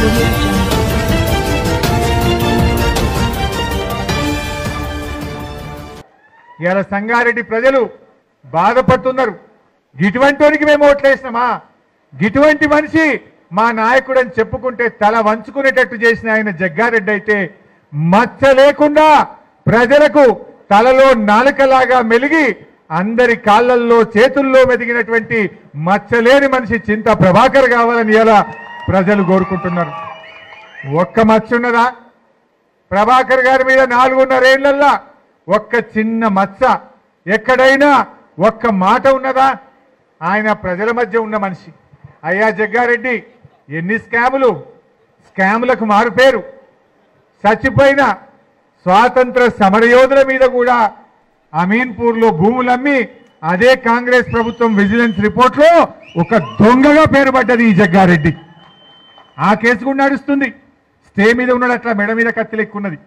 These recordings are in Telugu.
audio jungle. ఇయాల సంగారెడ్డి ప్రజలు బాధపడుతున్నారు. గిటువంటి వారికి మేము ఓట్లేసినామా? గిటువంటి మనిషి మా నాయకుడు అని చెప్పుకుంటే తల వంచుకునేటట్టు చేసిన ఆయన జగ్గారెడ్డి అయితే మచ్చ లేకుండా ప్రజలకు తలలో నాలుకలాగా మెలిగి అందరి కాళ్ళల్లో చేతుల్లో మెదిగినటువంటి మచ్చలేని మనిషి చింతా ప్రభాకర్ కావాలని ఇలా ప్రజలు కోరుకుంటున్నారు. ఒక్క మచ్చ ఉన్నదా ప్రభాకర్ గారి మీద? 4.5 ఏళ్లల్లా ఒక్క చిన్న మచ్చ ఎక్కడైనా ఒక్క మాట ఉన్నదా? ఆయన ప్రజల మధ్య ఉన్న మనిషి. అయ్యా జగ్గారెడ్డి, ఎన్ని స్కాములకు మారుపేరు. చచ్చిపోయిన స్వాతంత్ర సమరయోధుల మీద కూడా అమీన్పూర్లో భూములమ్మి అదే కాంగ్రెస్ ప్రభుత్వం విజిలెన్స్ రిపోర్ట్లో ఒక దొంగగా పేరు పడ్డది ఈ జగ్గారెడ్డి. ఆ కేసు కూడా నడుస్తుంది. స్టే మీద ఉన్నాడు, అట్లా మెడ మీద కత్తి లెక్కున్నది.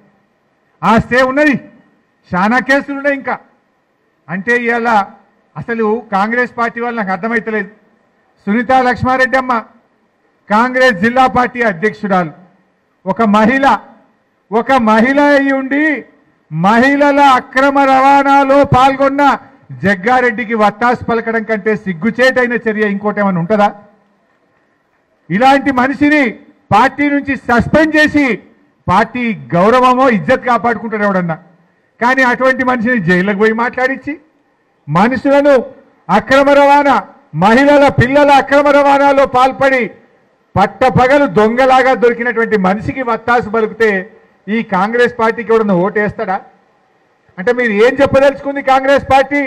ఆ స్టే ఉన్నది. చాలా కేసులు ఉన్నాయి ఇంకా. అంటే ఇవాళ అసలు కాంగ్రెస్ పార్టీ వాళ్ళు నాకు అర్థమైతలేదు. సునీతా లక్ష్మారెడ్డి అమ్మ కాంగ్రెస్ జిల్లా పార్టీ అధ్యక్షురాలు, ఒక మహిళ అయి ఉండి మహిళల అక్రమ రవాణాలో పాల్గొన్న జగ్గారెడ్డికి వత్తాసు పలకడం కంటే సిగ్గుచేటైన చర్య ఇంకోటి ఏమైనా ఉంటుందా? ఇలాంటి మనిషిని పార్టీ నుంచి సస్పెండ్ చేసి పార్టీ గౌరవమో ఇజ్జత్ కాపాడుకుంటారు ఎవడన్నా. కానీ అటువంటి మనిషిని జైలుకు పోయి మాట్లాడించి మనుషులను అక్రమ రవాణా, మహిళల పిల్లల అక్రమ రవాణాలో పాల్పడి పట్టపగలు దొంగలాగా దొరికినటువంటి మనిషికి వత్తాసు పలికితే ఈ కాంగ్రెస్ పార్టీకి ఎవడన్నా ఓటేస్తాడా? అంటే మీరు ఏం చెప్పదలుచుకుంది కాంగ్రెస్ పార్టీ?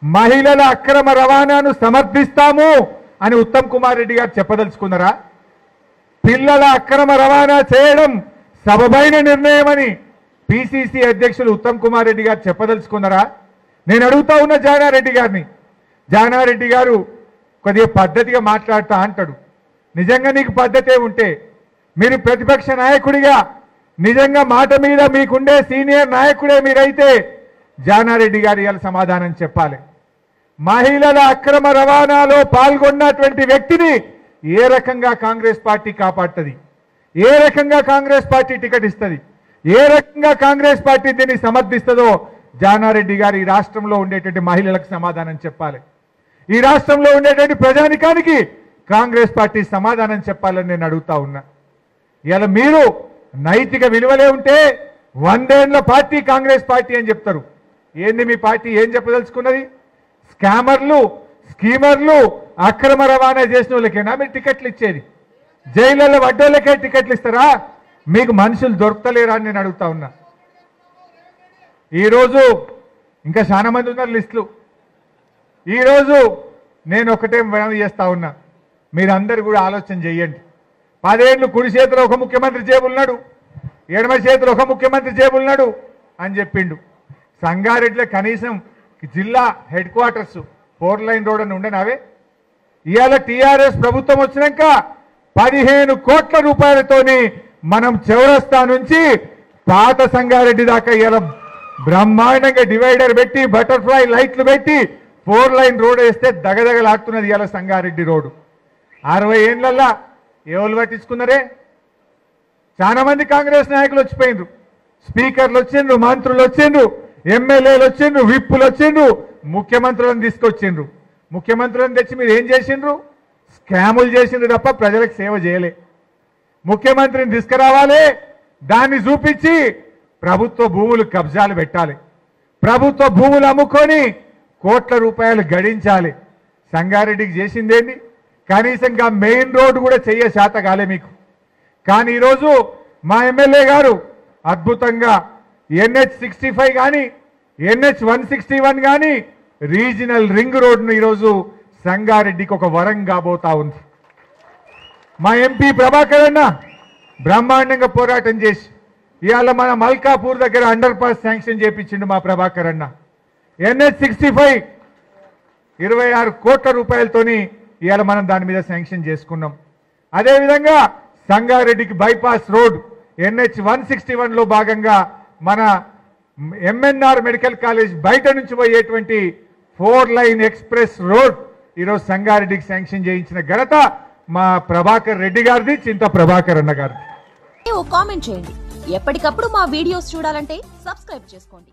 మహిళల అక్రమ రవాణాను సమర్థిస్తాము అని ఉత్తమ్ కుమార్ రెడ్డి గారు చెప్పదలుచుకున్నారా? పిల్లల అక్రమ రవాణా చేయడం సబబైన నిర్ణయమని పిసిసి అధ్యక్షులు ఉత్తమ్ కుమార్ రెడ్డి గారు చెప్పదలుచుకున్నారా? నేను అడుగుతా ఉన్న జానారెడ్డి గారు కొద్దిగా పద్ధతిగా మాట్లాడుతా అంటాడు. నిజంగా నీకు పద్ధతే ఉంటే మీరు ప్రతిపక్ష నాయకుడిగా నిజంగా మాట మీద మీకుండే సీనియర్ నాయకుడే మీరైతే జానారెడ్డి గారు ఇవాళ సమాధానం చెప్పాలి. మహిళల అక్రమ రవాణాలో పాల్గొన్నటువంటి వ్యక్తిని ఏ రకంగా కాంగ్రెస్ పార్టీ కాపాడుతుంది? ఏ రకంగా కాంగ్రెస్ పార్టీ టికెట్ ఇస్తుంది? ఏ రకంగా కాంగ్రెస్ పార్టీ దీన్ని సమర్థిస్తుందో జానారెడ్డి గారు ఈ రాష్ట్రంలో ఉండేటువంటి మహిళలకు సమాధానం చెప్పాలి. ఈ రాష్ట్రంలో ఉండేటువంటి ప్రజానికానికి కాంగ్రెస్ పార్టీ సమాధానం చెప్పాలని నేను అడుగుతా ఉన్నా. ఇలా మీరు నైతిక విలువలే ఉంటే 100 ఏళ్ల పార్టీ కాంగ్రెస్ పార్టీ అని చెప్తారు. ఏంది మీ పార్టీ ఏం చెప్పదలుచుకున్నది? స్కీమర్లు అక్రమ రవాణా చేసిన వాళ్ళకేనా మీరు టికెట్లు ఇచ్చేది? జైళ్ళలో వడ్డోళ్ళకే టికెట్లు ఇస్తారా? మీకు మనుషులు దొరకలేరా అని నేను అడుగుతా ఉన్నా. ఈరోజు ఇంకా చాలా మంది ఉన్నారు లిస్టులు. ఈరోజు నేను ఒకటే మనవి చేస్తా ఉన్నా, మీరందరూ కూడా ఆలోచన చేయండి. 10 ఏళ్ళు కుడి చేతిలో ఒక ముఖ్యమంత్రి జేబులున్నాడు, ఎడమ చేతిలో ఒక ముఖ్యమంత్రి జేబులున్నాడు అని చెప్పిండు. సంగారెడ్డిలో కనీసం జిల్లా హెడ్ క్వార్టర్స్ 4 లైన్ రోడ్ అని ఉండనావే? ఇవాళ టీఆర్ఎస్ ప్రభుత్వం వచ్చినాక 15 కోట్ల రూపాయలతోని మనం చౌరస్తా నుంచి పాత సంగారెడ్డి దాకా ఇలా బ్రహ్మాండంగా డివైడర్ పెట్టి బటర్ఫ్లై లైట్లు పెట్టి 4 లైన్ రోడ్ వేస్తే దగదగలాడుతున్నది ఇలా సంగారెడ్డి రోడ్డు. 60 ఏళ్లల్లా ఎవరు పట్టించుకున్నారే? చాలా మంది కాంగ్రెస్ నాయకులు వచ్చిపోయిండ్రు. స్పీకర్లు వచ్చిండ్రు, మంత్రులు వచ్చిండ్రు, ఎమ్మెల్యేలు వచ్చిండ్రు, విప్పులు వచ్చిండ్రు, ముఖ్యమంత్రులను తీసుకొచ్చిండ్రు. ముఖ్యమంత్రులను తెచ్చి మీరు ఏం చేసిండ్రు? స్కాములు చేసిండ్రు తప్ప ప్రజలకు సేవ చేయలే. ముఖ్యమంత్రిని తీసుకురావాలి, దాన్ని చూపించి ప్రభుత్వ భూములు కబ్జాలు పెట్టాలి, ప్రభుత్వ భూములు అమ్ముకొని కోట్ల రూపాయలు గడించాలి. సంగారెడ్డికి చేసిందేంటి? కనీసంగా మెయిన్ రోడ్డు కూడా చెయ్య శాత కాలే మీకు. కానీ ఈరోజు మా ఎమ్మెల్యే గారు అద్భుతంగా NH65 కానీ NH161 కానీ రీజనల్ రింగ్ రోడ్డును ఈరోజు సంగారెడ్డికి ఒక వరం కాబోతా ఉంది. మా ఎంపీ ప్రభాకర్ అన్న బ్రహ్మాండంగా పోరాటం చేసి ఇవాళ మన మల్కాపూర్ దగ్గర అండర్ పాస్ శాంక్షన్ చేయించిండు మా ప్రభాకర్ అన్న. NH65 26 కోట్ల రూపాయలతోని ఇవాళ మనం దాని మీద శాంక్షన్ చేసుకున్నాం. అదేవిధంగా సంగారెడ్డికి బైపాస్ రోడ్ NH161లో భాగంగా మన MNR మెడికల్ కాలేజ్ బయట నుంచి పోయేటువంటి 4 లైన్ ఎక్స్ప్రెస్ రోడ్ ఈరోజు సంగారెడ్డికి శాంక్షన్ చేయించిన ఘనత మా ప్రభాకర్ రెడ్డి గారిది, చింత ప్రభాకర్ అన్న గారిది. కామెంట్ చేయండి. ఎప్పటికప్పుడు మా వీడియోస్ చూడాలంటే సబ్స్క్రైబ్ చేసుకోండి.